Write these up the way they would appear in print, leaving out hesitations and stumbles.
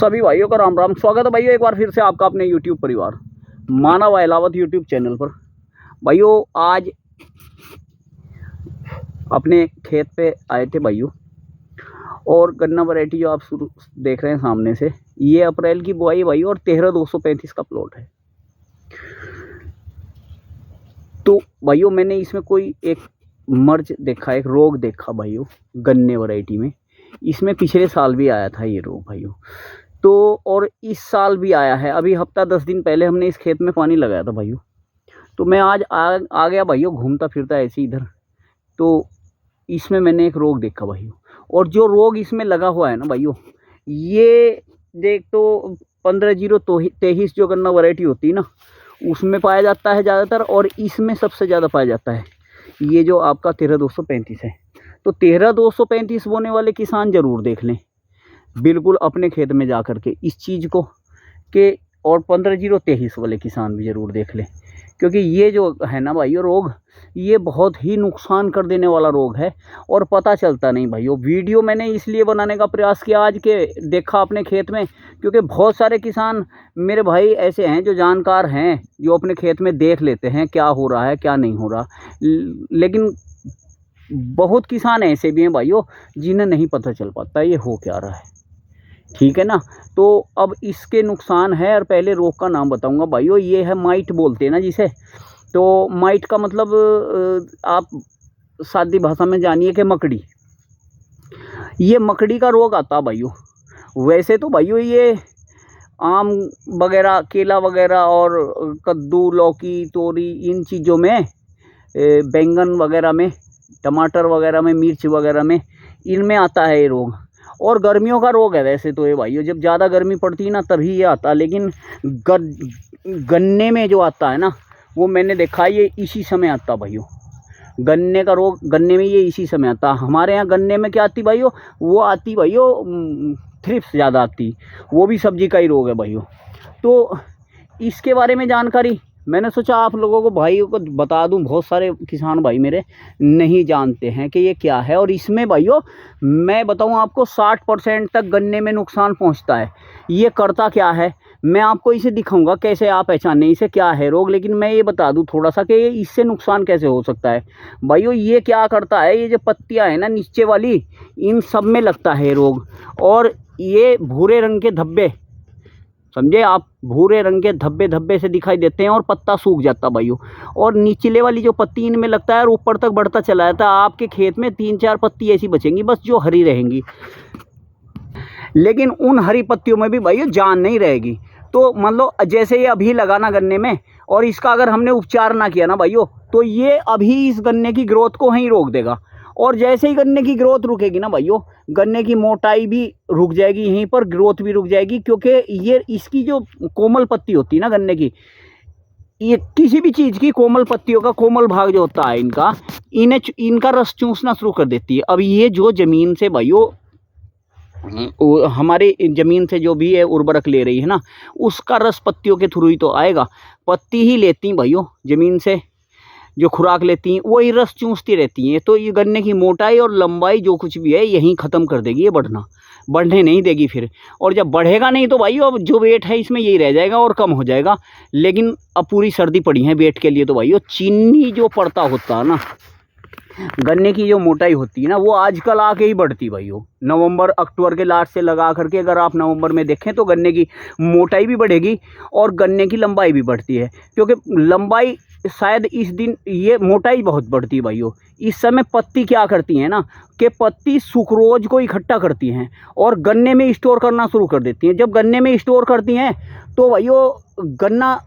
सभी भाइयों का राम राम। स्वागत है भाइयों एक बार फिर से आपका अपने YouTube परिवार मानव अहलावत YouTube चैनल पर। भाइयों आज अपने खेत पे आए थे भाइयों, और गन्ना वैरायटी जो आप शुरू देख रहे हैं सामने से, ये अप्रैल की बुआई भाइयों और 13,235 का प्लॉट है। तो भाइयों मैंने इसमें कोई एक मर्ज देखा, एक रोग देखा भाइयों गन्ने वैरायटी में। इसमें पिछले साल भी आया था ये रोग भाइयों, तो और इस साल भी आया है। अभी हफ्ता 10 दिन पहले हमने इस खेत में पानी लगाया था भाइयों। तो मैं आज आ गया भाइयों घूमता फिरता ऐसे इधर, तो इसमें मैंने एक रोग देखा भाइयों। और जो रोग इसमें लगा हुआ है ना भाइयों, ये देख तो 15-0-23 जो गन्ना वैरायटी होती है ना, उसमें पाया जाता है ज़्यादातर, और इसमें सबसे ज़्यादा पाया जाता है ये जो आपका 13,235 है। तो 13,235 बोने वाले किसान ज़रूर देख लें बिल्कुल अपने खेत में जा कर के इस चीज़ को के, और 15-0-23 वाले किसान भी ज़रूर देख लें, क्योंकि ये जो है ना भाइयों रोग, ये बहुत ही नुकसान कर देने वाला रोग है और पता चलता नहीं भाइयों। वीडियो मैंने इसलिए बनाने का प्रयास किया आज के देखा अपने खेत में, क्योंकि बहुत सारे किसान मेरे भाई ऐसे हैं जो जानकार हैं, जो अपने खेत में देख लेते हैं क्या हो रहा है क्या नहीं हो रहा, लेकिन बहुत किसान ऐसे भी हैं भाइयों जिन्हें नहीं पता चल पाता ये हो क्या रहा है। ठीक है ना। तो अब इसके नुकसान है, और पहले रोग का नाम बताऊंगा भाइयों। ये है माइट बोलते हैं ना जिसे। तो माइट का मतलब आप सादी भाषा में जानिए कि मकड़ी। ये मकड़ी का रोग आता है भाइयों। वैसे तो भाइयों ये आम वगैरह, केला वगैरह और कद्दू, लौकी, तोरी, इन चीज़ों में, बैंगन वगैरह में, टमाटर वगैरह में, मिर्च वगैरह में, इनमें आता है ये रोग। और गर्मियों का रोग है वैसे तो ये भाइयों, जब ज़्यादा गर्मी पड़ती है ना तभी ये आता है। लेकिन गन्ने में जो आता है ना, वो मैंने देखा ये इसी समय आता भाइयों। गन्ने का रोग गन्ने में ये इसी समय आता। हमारे यहाँ गन्ने में क्या आती भाइयों, वो आती भाइयों थ्रिप्स ज़्यादा आती, वो भी सब्जी का ही रोग है भाइयों। तो इसके बारे में जानकारी मैंने सोचा आप लोगों को भाइयों को बता दूं। बहुत सारे किसान भाई मेरे नहीं जानते हैं कि ये क्या है। और इसमें भाइयों मैं बताऊं आपको 60% तक गन्ने में नुकसान पहुंचता है। ये करता क्या है, मैं आपको इसे दिखाऊंगा कैसे आप पहचाने इसे क्या है रोग। लेकिन मैं ये बता दूं थोड़ा सा कि ये इससे नुकसान कैसे हो सकता है भाइयों। ये क्या करता है, ये जो पत्तियां है ना नीचे वाली, इन सब में लगता है रोग। और ये भूरे रंग के धब्बे, समझे आप, भूरे रंग के धब्बे धब्बे से दिखाई देते हैं, और पत्ता सूख जाता भाइयों। और निचले वाली जो पत्ती इनमें लगता है और ऊपर तक बढ़ता चला जाता है। आपके खेत में 3-4 पत्ती ऐसी बचेंगी बस जो हरी रहेंगी, लेकिन उन हरी पत्तियों में भी भाइयों जान नहीं रहेगी। तो मान लो जैसे ये अभी लगाना गन्ने में, और इसका अगर हमने उपचार ना किया ना भाइयों, तो ये अभी इस गन्ने की ग्रोथ को ही रोक देगा। और जैसे ही गन्ने की ग्रोथ रुकेगी ना भाइयों, गन्ने की मोटाई भी रुक जाएगी, यहीं पर ग्रोथ भी रुक जाएगी। क्योंकि ये इसकी जो कोमल पत्ती होती है ना गन्ने की, ये किसी भी चीज़ की कोमल पत्तियों का कोमल भाग जो होता है इनका, इनका रस चूसना शुरू कर देती है। अब ये जो ज़मीन से भाइयों, हमारे ज़मीन से जो भी है उर्वरक ले रही है ना, उसका रस पत्तियों के थ्रू ही तो आएगा। पत्ती ही लेती हैं भाइयों ज़मीन से, जो खुराक लेती हैं वही रस चूसती रहती हैं। तो ये गन्ने की मोटाई और लंबाई जो कुछ भी है यहीं ख़त्म कर देगी, ये बढ़ने नहीं देगी फिर। और जब बढ़ेगा नहीं तो भाइयों अब जो वेट है इसमें यही रह जाएगा और कम हो जाएगा। लेकिन अब पूरी सर्दी पड़ी है वेट के लिए, तो भाइयों चीनी जो पड़ता होता है ना, गन्ने की जो मोटाई होती है ना, वो आजकल आके ही बढ़ती भाइयों। नवंबर अक्टूबर के लास्ट से लगा करके अगर आप नवंबर में देखें तो गन्ने की मोटाई भी बढ़ेगी और गन्ने की लंबाई भी बढ़ती है। क्योंकि लंबाई शायद इस दिन, ये मोटाई बहुत बढ़ती है भाइयों। इस समय पत्ती क्या करती है ना, कि पत्ती सुक्रोज को इकट्ठा करती हैं और गन्ने में स्टोर करना शुरू कर देती हैं। जब गन्ने में स्टोर करती हैं तो भाइयों गन्ना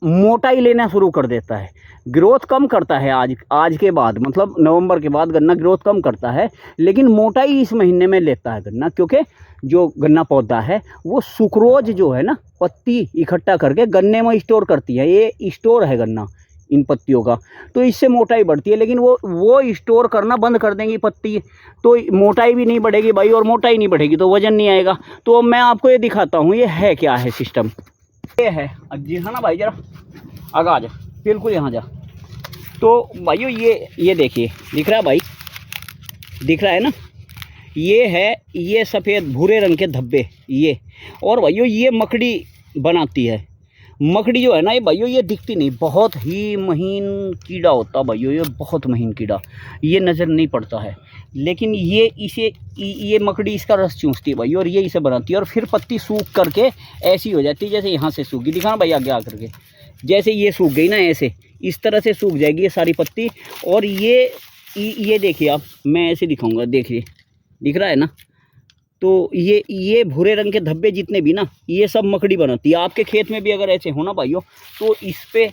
मोटाई लेना शुरू कर देता है, ग्रोथ कम करता है। आज के बाद मतलब नवंबर के बाद गन्ना ग्रोथ कम करता है, लेकिन मोटाई इस महीने में लेता है गन्ना। क्योंकि जो गन्ना पौधा है वो सुक्रोज जो है ना, पत्ती इकट्ठा करके गन्ने में स्टोर करती है। ये स्टोर है गन्ना इन पत्तियों का, तो इससे मोटाई बढ़ती है। लेकिन वो स्टोर करना बंद कर देंगी पत्ती, तो मोटाई भी नहीं बढ़ेगी भाई, और मोटाई नहीं बढ़ेगी तो वजन नहीं आएगा। तो मैं आपको ये दिखाता हूँ ये है क्या है सिस्टम। ये है जी, है ना भाई, जरा आगे आ जा, बिल्कुल यहाँ जा। तो भाइयों ये देखिए, दिख रहा है भाई, दिख रहा है ना, ये है, ये सफ़ेद भूरे रंग के धब्बे ये। और भाइयों ये मकड़ी बनाती है। मकड़ी जो है ना ये भाइयों ये दिखती नहीं, बहुत ही महीन कीड़ा होता है भाइयों, ये बहुत महीन कीड़ा, ये नज़र नहीं पड़ता है। लेकिन ये इसे ये मकड़ी इसका रस चूसती है भाइयों, और ये इसे बनाती है। और फिर पत्ती सूख करके ऐसी हो जाती है जैसे यहाँ से सूख गई, दिखाना भाई आगे आ करके, जैसे ये सूख गई ना ऐसे, इस तरह से सूख जाएगी ये सारी पत्ती। और ये देखिए आप, मैं ऐसे दिखाऊंगा, देखिए दिख रहा है ना। तो ये भूरे रंग के धब्बे जितने भी ना, ये सब मकड़ी बनाती है। आपके खेत में भी अगर ऐसे हो ना भाइयों, तो इस पे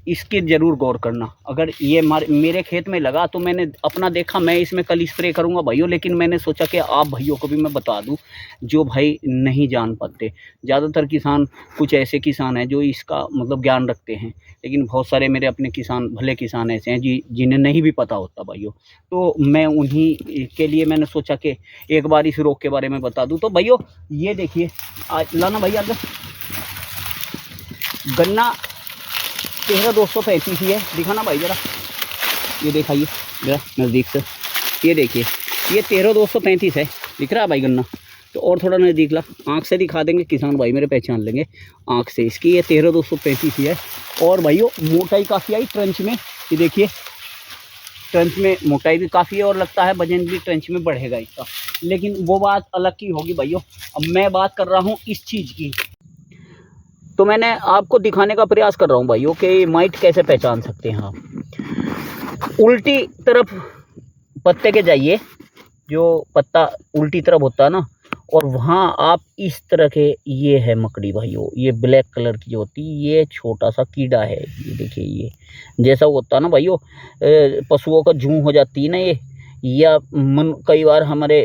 इसके ज़रूर गौर करना। अगर ये मेरे खेत में लगा तो मैंने अपना देखा, मैं इसमें कल स्प्रे करूंगा भाइयों, लेकिन मैंने सोचा कि आप भाइयों को भी मैं बता दूं जो भाई नहीं जान पाते। ज़्यादातर किसान, कुछ ऐसे किसान हैं जो इसका मतलब ज्ञान रखते हैं, लेकिन बहुत सारे मेरे अपने किसान, भले किसान ऐसे हैं जिन्हें नहीं भी पता होता भाइयों। तो मैं उन्हीं के लिए मैंने सोचा कि एक बार इस रोग के बारे में बता दूँ। तो भाइयों ये देखिए, लाना भैया आगे, गन्ना 13,235 ही है, दिखाना भाई ज़रा, ये दिखाइए ज़रा नज़दीक से, ये देखिए ये 13,235 है, दिख रहा है भाई गन्ना। तो और थोड़ा नज़दीक ला, आँख से दिखा देंगे किसान भाई मेरे, पहचान लेंगे आँख से इसकी। ये 13,235 ही है। और भाइयों मोटाई काफ़ी आई ट्रंच में, ये देखिए ट्रंच में मोटाई भी काफ़ी है, और लगता है वजन भी ट्रंच में बढ़ेगा इसका, लेकिन वो बात अलग की होगी भाइयों। अब मैं बात कर रहा हूँ इस चीज़ की। तो मैंने आपको दिखाने का प्रयास कर रहा हूँ भाइयों कि माइट कैसे पहचान सकते हैं आप। उल्टी तरफ पत्ते के जाइए, जो पत्ता उल्टी तरफ होता है ना, और वहाँ आप इस तरह के, ये है मकड़ी भाइयों, ये ब्लैक कलर की जो होती है, ये छोटा सा कीड़ा है। ये देखिए, ये जैसा होता है ना भाइयों, पशुओं का जूं हो जाती है ना ये, या कई बार हमारे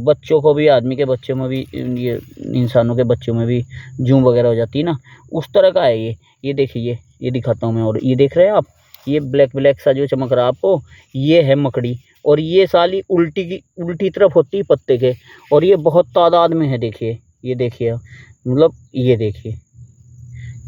बच्चों को भी, आदमी के बच्चों में भी, ये इंसानों के बच्चों में भी जूं वगैरह हो जाती है ना, उस तरह का है ये देखिए, ये दिखाता हूँ मैं। और ये देख रहे हैं आप, ये ब्लैक ब्लैक सा जो चमक रहा है आपको, ये है मकड़ी। और ये साली उल्टी तरफ होती है पत्ते के, और ये बहुत तादाद में है। देखिए, ये देखिए, मतलब ये देखिए,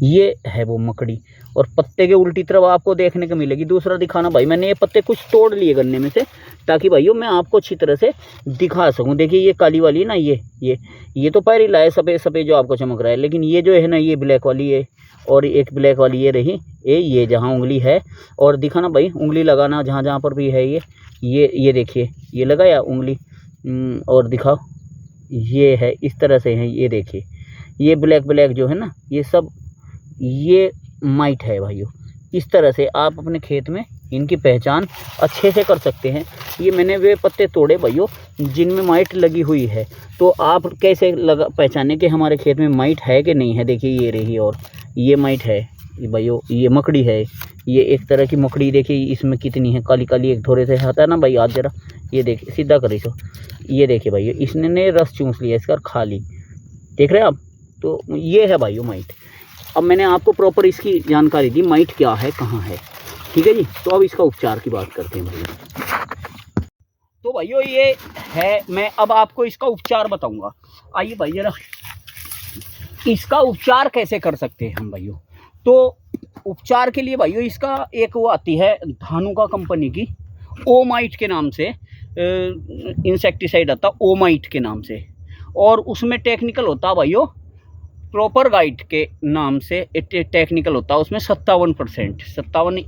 ये है वो मकड़ी, और पत्ते के उल्टी तरफ आपको देखने को मिलेगी। दूसरा दिखाना भाई, मैंने ये पत्ते कुछ तोड़ लिए गन्ने में से, ताकि भाइयों मैं आपको अच्छी तरह से दिखा सकूं। देखिए ये काली वाली ना, ये तो पैर ही लाए सफ़ेद सफ़ेद जो आपको चमक रहा है, लेकिन ये जो है ना, ये ब्लैक वाली है, और एक ब्लैक वाली ये रही, ये जहाँ उंगली है। और दिखाना भाई, उंगली लगाना जहाँ जहाँ पर भी है, ये देखिए, ये लगाया उंगली, और दिखाओ, ये है इस तरह से है। ये देखिए, ये ब्लैक ब्लैक जो है ना, ये सब ये माइट है भाइयों। इस तरह से आप अपने खेत में इनकी पहचान अच्छे से कर सकते हैं। ये मैंने वे पत्ते तोड़े भाइयों जिनमें माइट लगी हुई है। तो आप कैसे पहचाने कि हमारे खेत में माइट है कि नहीं है। देखिए ये रही, और ये माइट है भाइयों, ये मकड़ी है, ये एक तरह की मकड़ी। देखिए इसमें कितनी है, काली काली, एक थोड़े से आता है ना भाई, आज जरा ये देखिए, सीधा करी सो, ये देखिए भाइयों, इसने रस चूस लिया इसका, खा ली, देख रहे हैं आप। तो ये है भाइयों माइट। अब मैंने आपको प्रॉपर इसकी जानकारी दी, माइट क्या है, कहाँ है, ठीक है जी। तो अब इसका उपचार की बात करते हैं भाइयों। तो भाइयों ये है, मैं अब आपको इसका उपचार बताऊंगा। आइए भाई जरा, इसका उपचार कैसे कर सकते हैं हम भाइयों। तो उपचार के लिए भाइयों इसका एक वो आती है धानुका कंपनी की, ओमाइट के नाम से इंसेक्टिसाइड आता, ओमाइट के नाम से। और उसमें टेक्निकल होता है भाइयों, प्रॉपर गाइड के नाम से टेक्निकल होता है, उसमें 57%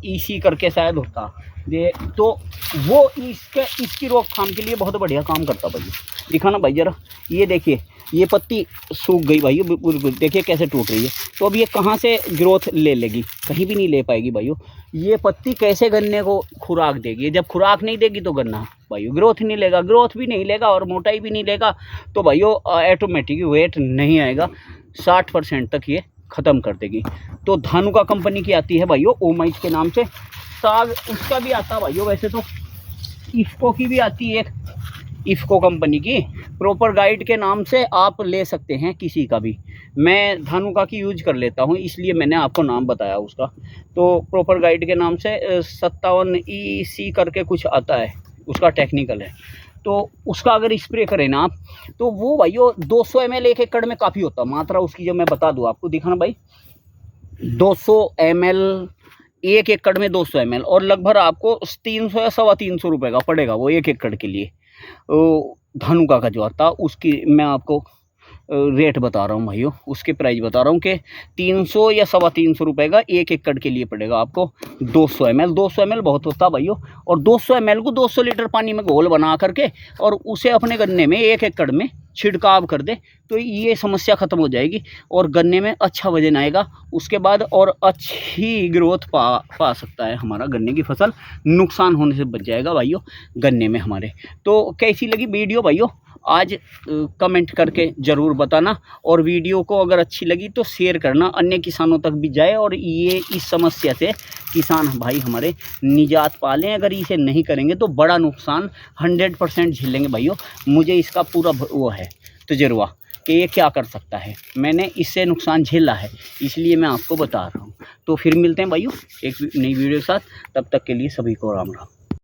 EC करके शायद होता ये। तो वो इसकी रोकथाम के लिए बहुत बढ़िया काम करता भाई। दिखाना भाई जरा, ये देखिए, ये पत्ती सूख गई भाई, बिल्कुल देखिए कैसे टूट रही है। तो अब ये कहाँ से ग्रोथ ले लेगी, कहीं भी नहीं ले पाएगी भाइयों। ये पत्ती कैसे गन्ने को खुराक देगी, जब खुराक नहीं देगी तो गन्ना भाइयों ग्रोथ नहीं लेगा, ग्रोथ भी नहीं लेगा और मोटाई भी नहीं लेगा, तो भाइयों ऑटोमेटिक वेट नहीं आएगा, 60% तक ये ख़त्म कर देगी। तो धानुका कंपनी की आती है भाइयों ओमाइट के नाम से। साग उसका भी आता है भाइयों, वैसे तो इफ्को की भी आती है, इफ्को कंपनी की प्रॉपर गाइड के नाम से आप ले सकते हैं किसी का भी। मैं धानुका की यूज कर लेता हूं, इसलिए मैंने आपको नाम बताया उसका। तो प्रॉपर गाइड के नाम से 57 EC करके कुछ आता है, उसका टेक्निकल है। तो उसका अगर स्प्रे करें ना आप, तो वो भाइयों 200 ml 1 एकड़ में काफ़ी होता है। मात्रा उसकी जब मैं बता दूँ आपको, दिखाना भाई, 200 ml 1 एकड़ में 200 ml, और लगभग आपको 300 या 325 रुपये का पड़ेगा वो 1 एकड़ के लिए। धानुका का जो आता उसकी मैं आपको रेट बता रहा हूँ भाइयों, उसके प्राइस बता रहा हूँ कि 300 या 350 रुपये का 1 एकड़ के लिए पड़ेगा आपको 200 ml। 200 ml बहुत होता है भाइयों, और 200 ml को 200 लीटर पानी में घोल बना करके और उसे अपने गन्ने में 1 एकड़ में छिड़काव कर दे तो ये समस्या ख़त्म हो जाएगी और गन्ने में अच्छा वजन आएगा। उसके बाद और अच्छी ग्रोथ पा सकता है हमारा गन्ने की फसल, नुकसान होने से बच जाएगा भाइयों गन्ने में हमारे। तो कैसी लगी वीडियो भाइयों आज कमेंट करके ज़रूर बताना, और वीडियो को अगर अच्छी लगी तो शेयर करना, अन्य किसानों तक भी जाए और ये इस समस्या से किसान भाई हमारे निजात पा लें। अगर इसे नहीं करेंगे तो बड़ा नुकसान 100% झेलेंगे भाइयों। मुझे इसका पूरा वो है तजुर्बा कि ये क्या कर सकता है, मैंने इससे नुकसान झेला है, इसलिए मैं आपको बता रहा हूँ। तो फिर मिलते हैं भाइयों एक नई वीडियो के साथ, तब तक के लिए सभी को राम राम।